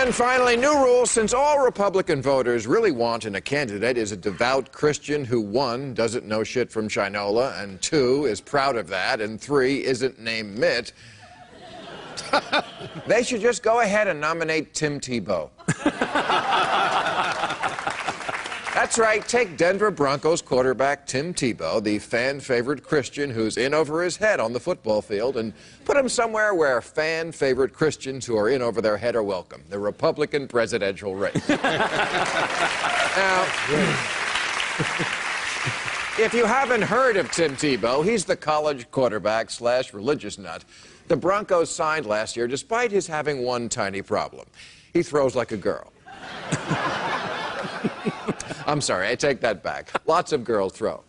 And finally, new rules, since all Republican voters really want in a candidate is a devout Christian who, 1, doesn't know shit from Shinola, and 2, is proud of that, and 3, isn't named Mitt, they should just go ahead and nominate Tim Tebow. That's right, take Denver Broncos quarterback Tim Tebow, the fan-favorite Christian who's in over his head on the football field, and put him somewhere where fan-favorite Christians who are in over their head are welcome, the Republican presidential race. Now, if you haven't heard of Tim Tebow, he's the college quarterback / religious nut the Broncos signed last year despite his having one tiny problem. He throws like a girl. I'm sorry, I take that back. Lots of girls throw.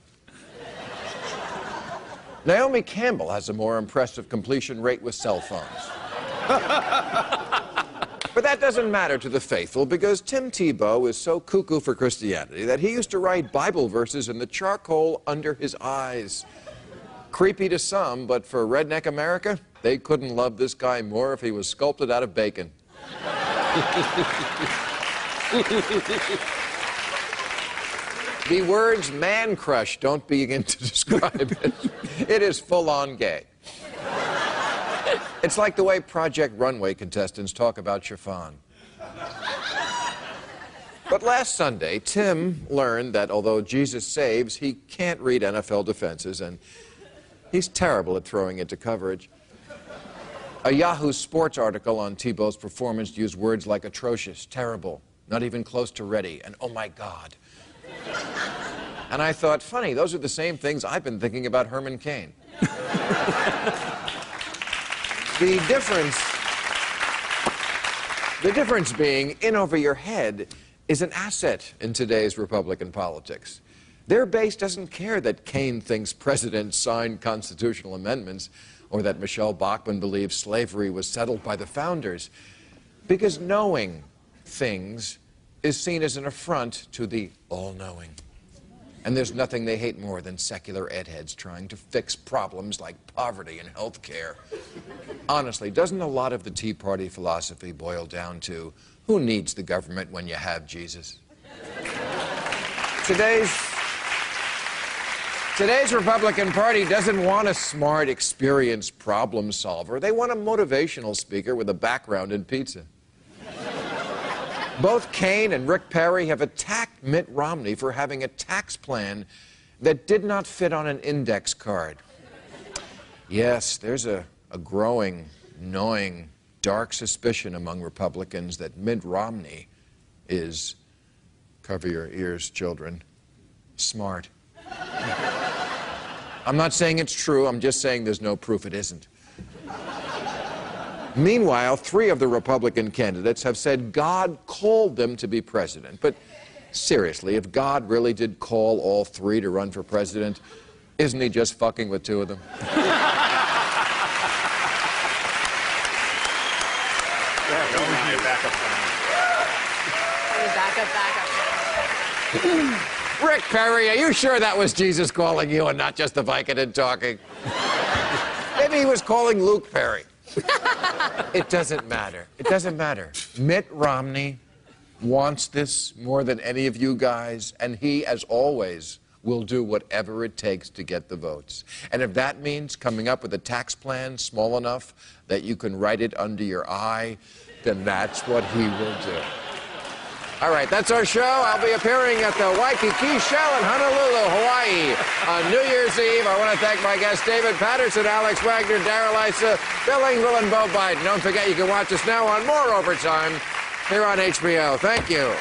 Naomi Campbell has a more impressive completion rate with cell phones. But that doesn't matter to the faithful because Tim Tebow is so cuckoo for Christianity that he used to write Bible verses in the charcoal under his eyes. Creepy to some, but for redneck America, they couldn't love this guy more if he was sculpted out of bacon. The words man crush don't begin to describe it. It is full-on gay. It's like the way Project Runway contestants talk about chiffon. But last Sunday, Tim learned that although Jesus saves, he can't read NFL defenses, and he's terrible at throwing into coverage. A Yahoo Sports article on Tebow's performance used words like atrocious, terrible, not even close to ready, and oh my God. And I thought, funny, those are the same things I've been thinking about Herman Cain. The difference being, in over your head is an asset in today's Republican politics. Their base doesn't care that Cain thinks presidents signed constitutional amendments or that Michelle Bachmann believes slavery was settled by the founders, because knowing things is seen as an affront to the all-knowing. And there's nothing they hate more than secular ed heads trying to fix problems like poverty and health care. Honestly, doesn't a lot of the Tea Party philosophy boil down to who needs the government when you have Jesus? Today's Republican Party doesn't want a smart, experienced problem solver. They want a motivational speaker with a background in pizza. Both Cain and Rick Perry have attacked Mitt Romney for having a tax plan that did not fit on an index card. Yes, there's a growing, gnawing, dark suspicion among Republicans that Mitt Romney is, cover your ears, children, smart. I'm not saying it's true, I'm just saying there's no proof it isn't. Meanwhile, 3 of the Republican candidates have said God called them to be president. But seriously, if God really did call all 3 to run for president, isn't he just fucking with 2 of them? Rick Perry, are you sure that was Jesus calling you and not just the Vicodin talking? Maybe he was calling Luke Perry. It doesn't matter. It doesn't matter. Mitt Romney wants this more than any of you guys, and he, as always, will do whatever it takes to get the votes. And if that means coming up with a tax plan small enough that you can write it under your eye, then that's what he will do. All right, that's our show. I'll be appearing at the Waikiki Shell in Honolulu, Hawaii on New Year's Eve. I want to thank my guests David Patterson, Alex Wagner, Darrell Issa, Bill Engvall, and Bo Biden. Don't forget you can watch us now on More Overtime here on HBO. Thank you.